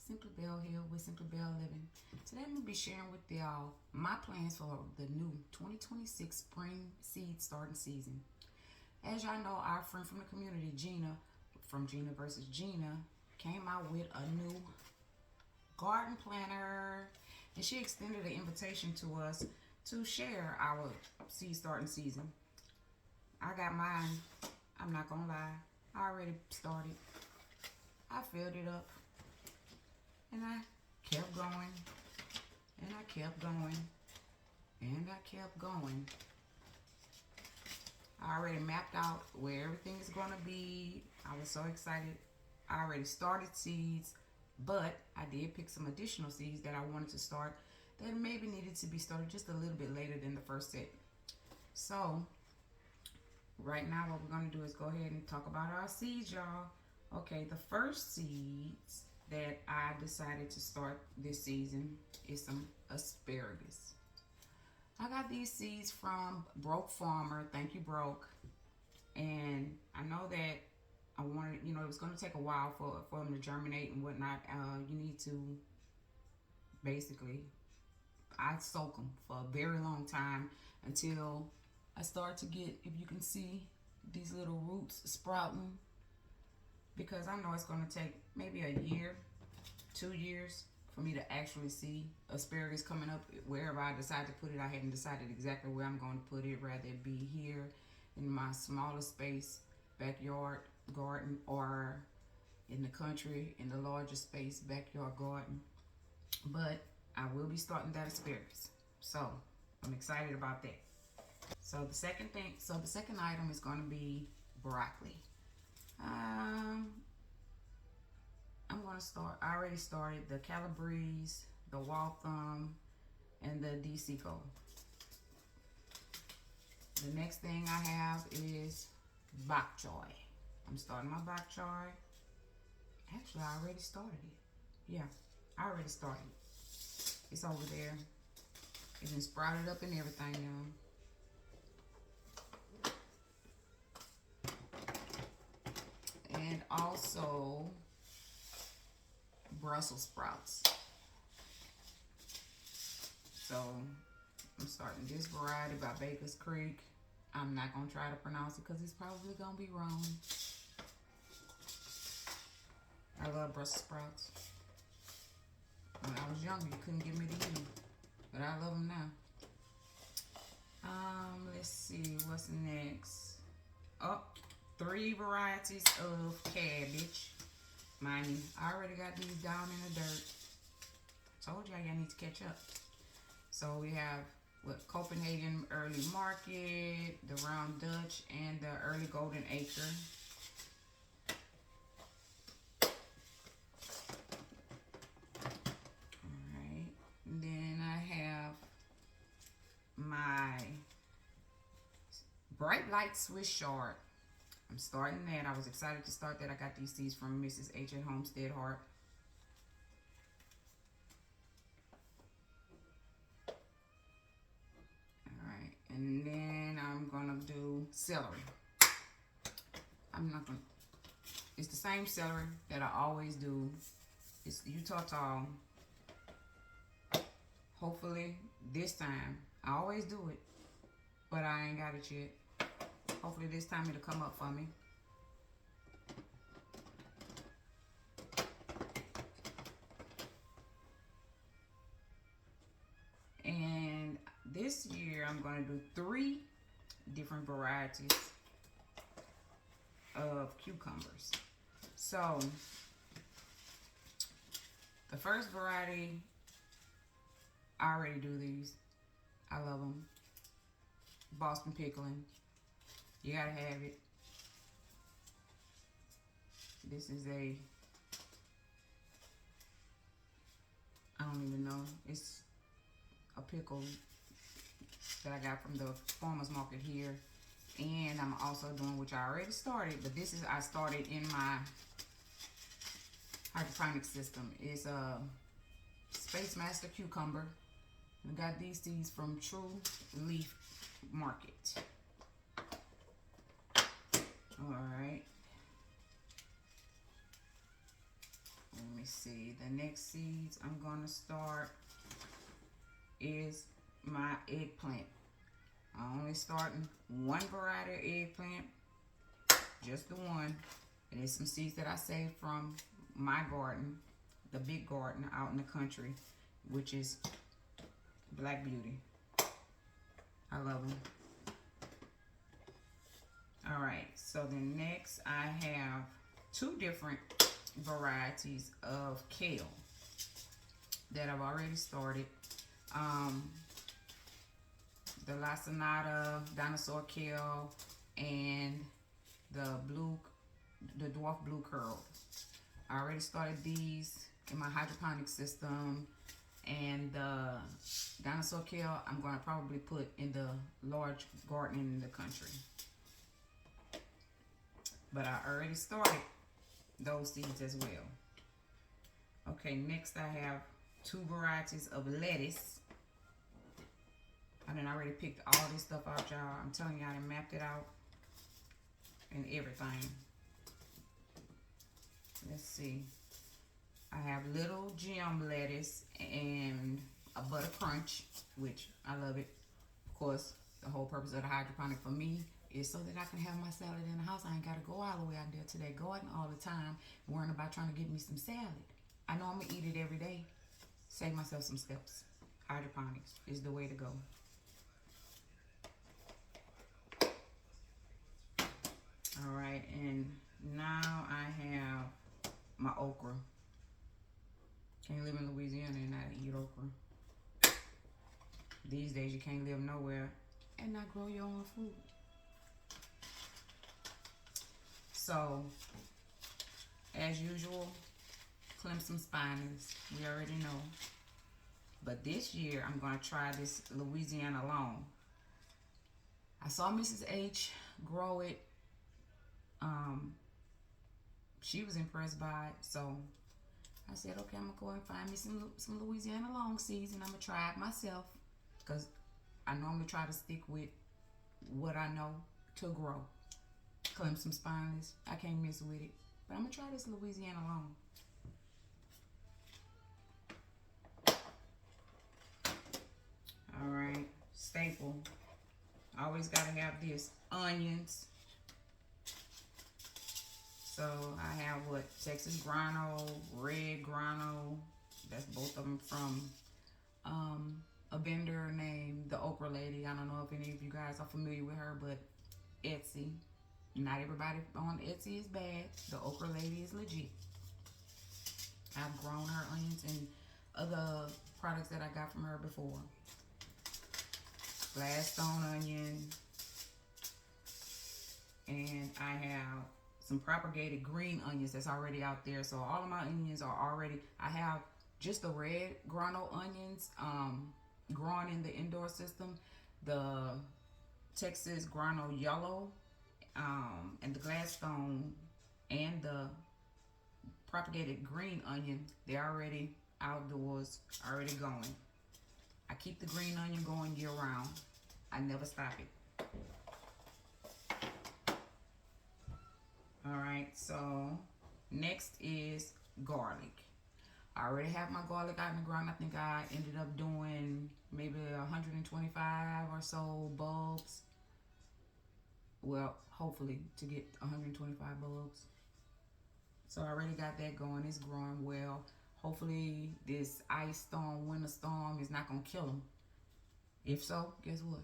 Simply Bell here with Simply Bell Living. Today I'm going to be sharing with y'all my plans for the new 2026 spring seed starting season. As y'all know, our friend from the community, Gina, from Gina versus Gina, came out with a new garden planner, and she extended an invitation to us to share our seed starting season. I got mine. I'm not gonna lie, I already started. I filled it up, and I kept going, and I kept going, and I kept going. I already mapped out where everything is going to be. I was so excited. I already started seeds, but I did pick some additional seeds that I wanted to start that maybe needed to be started just a little bit later than the first set. So, right now what we're going to do is go ahead and talk about our seeds, y'all. Okay, the first seeds that I decided to start this season is some asparagus. I got these seeds from Broke Farmer. Thank you, Broke. And I know that I wanted, it was going to take a while for them to germinate and whatnot. You need to basically, I soak them for a very long time until I start to get, if you can see, these little roots sprouting. Because I know it's going to take maybe a year, 2 years for me to actually see asparagus coming up wherever I decide to put it. I hadn't decided exactly where I'm going to put it, rather it be here in my smaller space, backyard garden, or in the country in the larger space, backyard garden. But I will be starting that asparagus. So I'm excited about that. So the second item is going to be broccoli. I'm going to start, I already started the Calabrese, the Waltham, and the DeSico. The next thing I have is bok choy. I'm starting my bok choy. Actually, I already started it. Yeah, I already started it. It's over there. It's been sprouted up and everything now. And also Brussels sprouts. So I'm starting this variety by Baker's Creek. I'm not going to try to pronounce it because it's probably going to be wrong. I love Brussels sprouts. When I was younger, you couldn't give me to eat, but I love them now. Let's see, what's next? Oh, 3 varieties of cabbage. Mind you, I already got these down in the dirt. Told y'all need to catch up. So we have Copenhagen Early Market, the Round Dutch, and the Early Golden Acre. Alright. And then I have my Bright Light Swiss Chard. I'm starting that. I was excited to start that. I got these seeds from Mrs. H at Homestead Heart. Alright, and then I'm gonna do celery. It's the same celery that I always do. It's Utah Tall. Hopefully this time, I always do it, but I ain't got it yet. Hopefully this time it'll come up for me. And this year I'm going to do 3 different varieties of cucumbers. So the first variety, I already do these. I love them. Boston pickling. You gotta have it. This is I don't even know. It's a pickle that I got from the farmer's market here. And I'm also doing, which I already started, but this is, I started in my hydroponic system. It's a Space Master cucumber. I got these seeds from True Leaf Market. Alright. me see. The next seeds I'm gonna start is my eggplant. I'm only starting one variety of eggplant, just the one. And there's some seeds that I saved from my garden, the big garden out in the country, which is Black Beauty. I love them. All right, so then next I have two different varieties of kale that I've already started. The Lacinata dinosaur kale and the dwarf blue curl. I already started these in my hydroponic system, and the dinosaur kale I'm going to probably put in the large garden in the country. But I already started those seeds as well. Okay, next I have two varieties of lettuce. I done already picked all this stuff out, y'all. I'm telling you, I done mapped it out and everything. Let's see. I have little gem lettuce and a butter crunch, which I love it. Of course, the whole purpose of the hydroponic for me is so that I can have my salad in the house. I ain't got to go all the way out there to that garden all the time worrying about trying to get me some salad. I know I'm going to eat it every day. Save myself some steps. Hydroponics is the way to go. All right, and now I have my okra. Can't live in Louisiana and not eat okra. These days you can't live nowhere and not grow your own food. So, as usual, Clemson spiners, we already know. But this year I'm going to try this Louisiana long. I saw Mrs. H grow it. She was impressed by it, so I said, okay, I'm gonna go and find me some Louisiana long seeds, and I'm gonna try it myself, because I normally try to stick with what I know to grow. Clemson spineless, I can't mess with it, but I'm gonna try this Louisiana long. All right, staple. Always gotta have this, onions. So I have what, Texas Grano, Red Grano. That's both of them from a vendor named the Okra Lady. I don't know if any of you guys are familiar with her, but Etsy. Not everybody on Etsy is bad. The Okra Lady is legit. I've grown her onions and other products that I got from her before. Gladstone onion. And I have some propagated green onions that's already out there. So all of my onions are already, I have just the red grano onions growing in the indoor system, the Texas grano yellow, and the Gladstone and the propagated green onion, they're already outdoors, already going. I keep the green onion going year round. I never stop it. Alright, so next is garlic. I already have my garlic out in the ground. I think I ended up doing maybe 125 or so bulbs. Well, hopefully to get 125 bulbs. So I already got that going. It's growing well. Hopefully this ice storm, winter storm is not going to kill them. If so, guess what?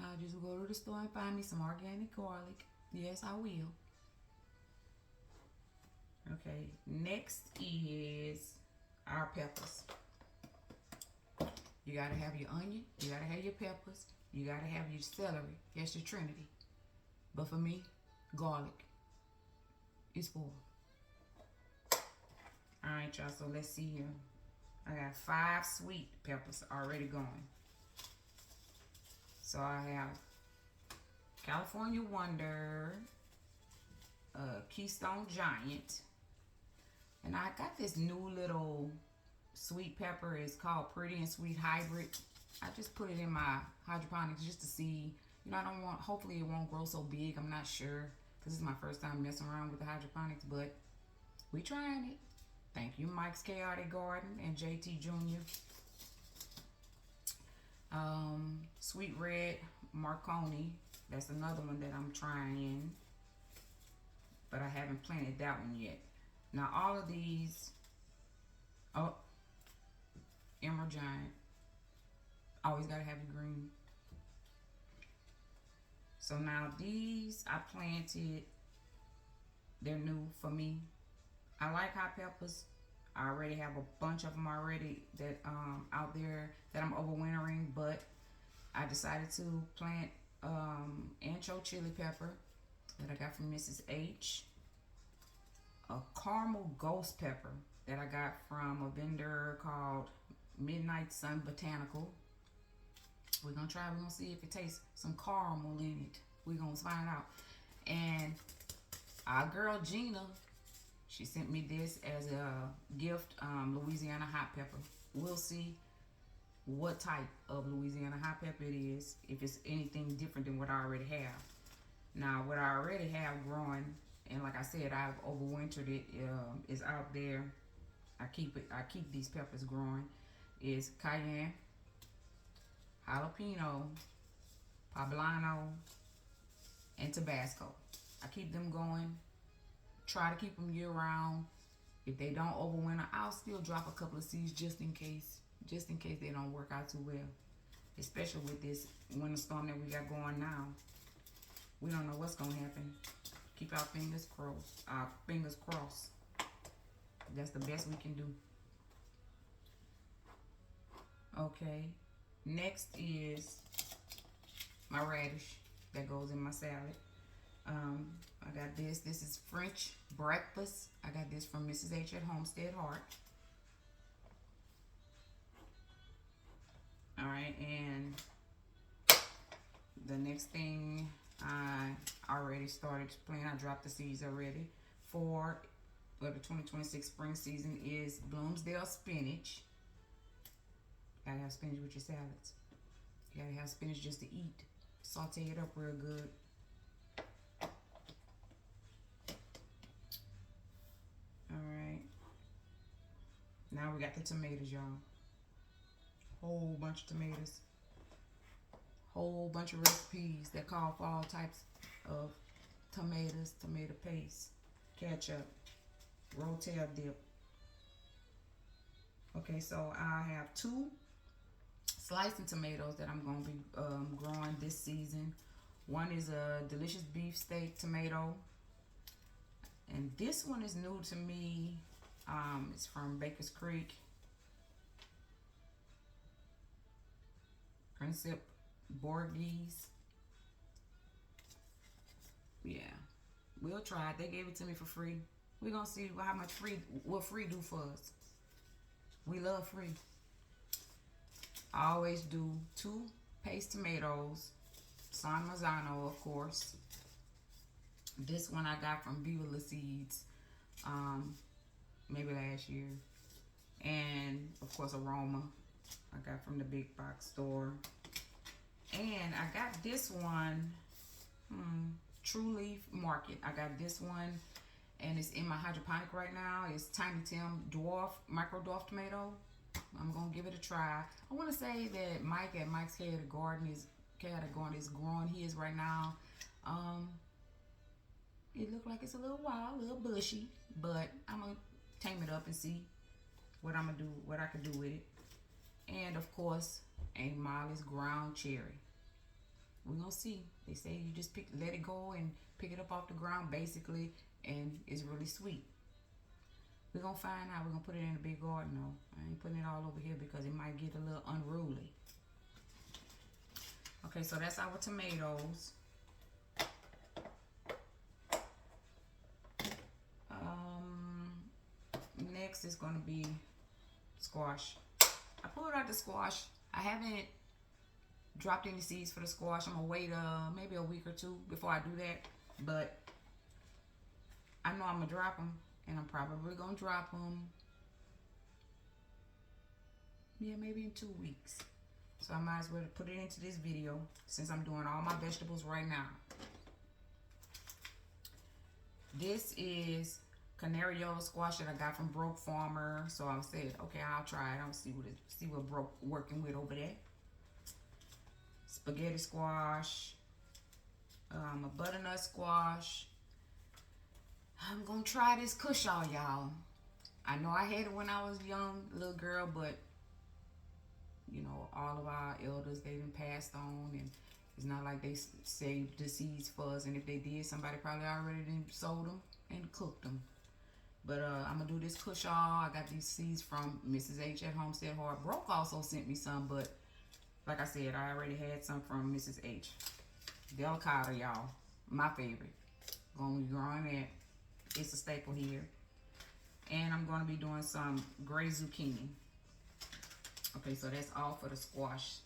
I'll just go to the store and find me some organic garlic. Yes, I will. Okay, next is our peppers. You gotta have your onion, you gotta have your peppers, you gotta have your celery. That's your trinity. But for me, garlic is for. Alright, y'all, so let's see here. I got 5 sweet peppers already going. So I have California Wonder, Keystone Giant, and I got this new little sweet pepper. It's called Pretty and Sweet Hybrid. I just put it in my hydroponics just to see. You know, I don't want, hopefully it won't grow so big. I'm not sure, because this is my first time messing around with the hydroponics, but we trying it. Thank you, Mike's Chaotic Garden and JT Jr. Sweet Red Marconi. That's another one that I'm trying, but I haven't planted that one yet. Now all of these, oh, Emerald Giant. Always gotta have the green. So now these I planted. They're new for me. I like hot peppers. I already have a bunch of them already that out there that I'm overwintering, but I decided to plant ancho chili pepper that I got from Mrs. H, a caramel ghost pepper that I got from a vendor called Midnight Sun Botanical. We're gonna try, we're gonna see if it tastes some caramel in it. We're gonna find out. And our girl Gina, she sent me this as a gift, Louisiana hot pepper. We'll see what type of Louisiana hot pepper it is, if it's anything different than what I already have. Now, what I already have growing, and like I said, I've overwintered it, is out there. I keep these peppers growing, is cayenne, jalapeno, poblano, and Tabasco. I keep them going. Try to keep them year round. If they don't overwinter, I'll still drop a couple of seeds just in case they don't work out too well. Especially with this winter storm that we got going now. We don't know what's gonna happen. Keep our fingers crossed. That's the best we can do. Okay. Next is my radish that goes in my salad. I got this. This is French breakfast. I got this from Mrs. H at Homestead Heart. All right, and the next thing I already started planting, I dropped the seeds already for the 2026 spring season, is Bloomsdale spinach. Gotta have spinach with your salads. You gotta have spinach just to eat. Saute it up real good. Alright. Now we got the tomatoes, y'all. Whole bunch of tomatoes. Whole bunch of recipes that call for all types of tomatoes, tomato paste, ketchup, rotel dip. Okay, so I have 2 slicing tomatoes that I'm going to be growing this season. One is a delicious beefsteak tomato, and this one is new to me. It's from Baker's Creek. Princip Borghese. Yeah, we'll try it. They gave it to me for free. We're gonna see how much what free do for us. We love free. I always do 2 paste tomatoes, San Marzano, of course. This one I got from Viva La Seeds, maybe last year. And of course Aroma, I got from the big box store. And I got this one, True Leaf Market. I got this one, and it's in my hydroponic right now. It's Tiny Tim Micro Dwarf Tomato. I'm gonna give it a try. I want to say that Mike at Mike's Chaotic Garden is growing his right now. It looked like it's a little wild, a little bushy, but I'm gonna tame it up and see what I'm gonna do, what I can do with it. And of course, Aunt Molly's ground cherry. We're gonna see. They say you just let it go and pick it up off the ground basically, and it's really sweet. We're gonna find out. We're gonna put it in a big garden though. I ain't putting it all over here because it might get a little unruly. Okay, so that's our tomatoes. Next is gonna be squash. I pulled out the squash. I haven't dropped any seeds for the squash. I'm gonna wait maybe a week or 2 before I do that, but I know I'm gonna drop them, and I'm probably gonna drop them, yeah, maybe in 2 weeks. So I might as well put it into this video since I'm doing all my vegetables right now. This is canary yellow squash that I got from Broke Farmer. So I said, okay, I'll try it. I'll see what Broke working with over there. Spaghetti squash, a butternut squash. I'm gonna try this cushaw, y'all. I know I had it when I was young, little girl, but you know, all of our elders, they done passed on, and it's not like they saved the seeds for us. And if they did, somebody probably already done sold them and cooked them. But I'm gonna do this cushaw. I got these seeds from Mrs. H at Homestead Hard. Broke also sent me some, but like I said, I already had some from Mrs. H. Delicata, y'all, my favorite. Gonna be growing that. It's a staple here. And I'm gonna be doing some gray zucchini. Okay, so that's all for the squash.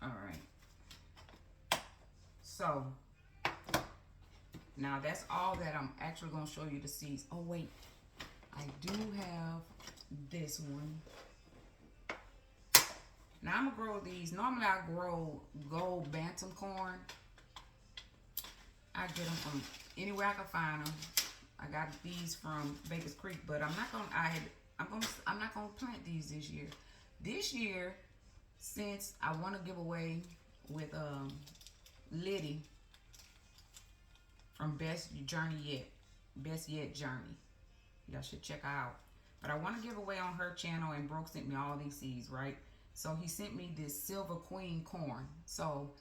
All right. So now that's all that I'm actually gonna show you the seeds. Oh wait, I do have this one. Now I'm gonna grow these. Normally I grow gold bantam corn. I get them from anywhere I can find them. I got these from Baker's Creek, but I'm not gonna plant these this year. This year, since I want to give away with Liddy from Best Yet Journey. Y'all should check her out. But I want to give away on her channel, and Broke sent me all these seeds, right? So he sent me this Silver Queen corn. So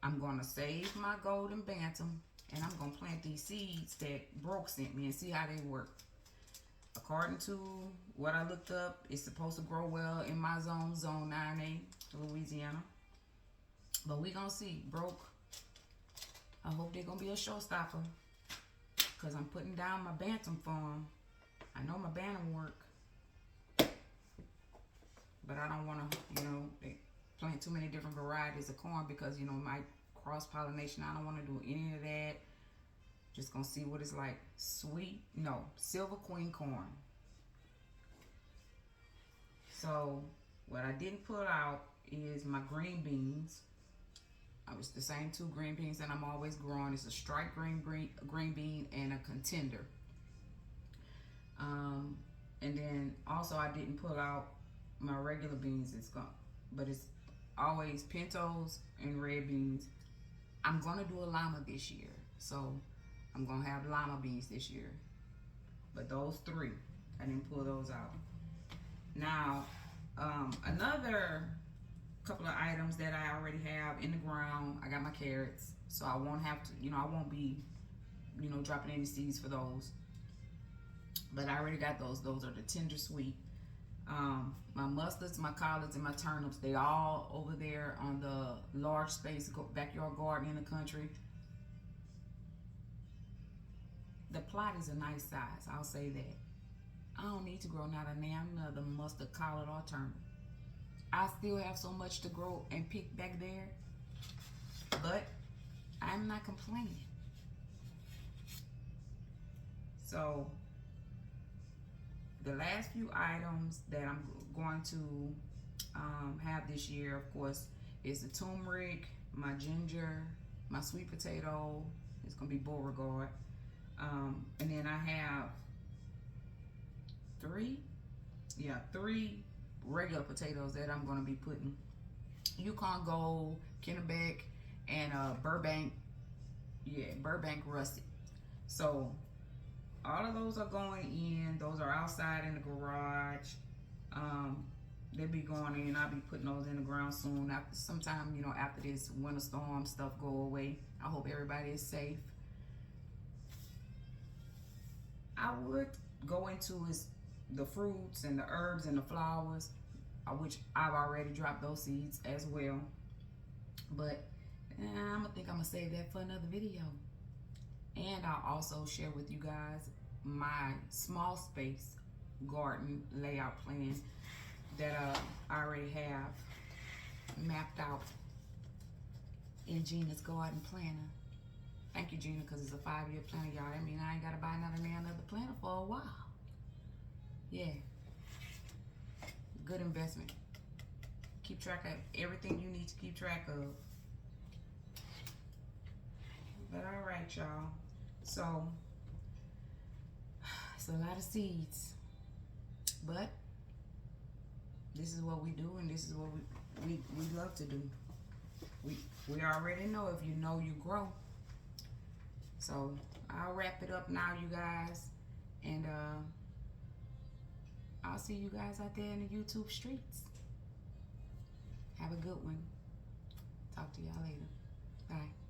I'm gonna save my golden bantam, and I'm gonna plant these seeds that Broke sent me and see how they work. According to what I looked up, it's supposed to grow well in my zone 9A, Louisiana. But we gonna see. Broke, I hope they're gonna be a showstopper, because I'm putting down my bantam farm. I know my bantam work, but I don't want to, you know, plant too many different varieties of corn, because, you know, my cross-pollination, I don't want to do any of that. Just gonna see what it's like. Silver Queen corn. So what I didn't put out is my green beans. It's the same two green beans that I'm always growing. It's a striped green bean and a contender. And then also I didn't pull out my regular beans. But it's always pintos and red beans. I'm gonna do a llama this year, so I'm gonna have llama beans this year. But those three, I didn't pull those out. Now, another couple of items that I already have in the ground. I got my carrots, so I won't have to, you know, I won't be, you know, dropping any seeds for those. But I already got those. Those are the tender sweet. My mustards, my collards, and my turnips, they all over there on the large space backyard garden in the country. The plot is a nice size, I'll say that. I don't need to grow not another mustard, collard, or turnip. I still have so much to grow and pick back there, but I'm not complaining. So the last few items that I'm going to have this year, of course, is the turmeric, my ginger, my sweet potato. It's gonna be Beauregard, and then I have three regular potatoes that I'm gonna be putting: Yukon Gold, Kennebec, and Burbank Russet. So all of those are going in. Those are outside in the garage. They'll be going in. I'll be putting those in the ground soon. Sometime, you know, after this winter storm stuff go away. I hope everybody is safe. I would go into the fruits and the herbs and the flowers, which I've already dropped those seeds as well. But I'm gonna save that for another video. And I'll also share with you guys my small space garden layout plan that I already have mapped out in Gina's garden planner. Thank you, Gina, because it's a 5-year planner, y'all. That means I ain't got to buy another planner for a while. Yeah. Good investment. Keep track of everything you need to keep track of. But all right, y'all. So it's a lot of seeds, but this is what we do, and this is what we love to do. We already know, if you know, you grow. So I'll wrap it up now, you guys, and I'll see you guys out there in the YouTube streets. Have a good one. Talk to y'all later. Bye.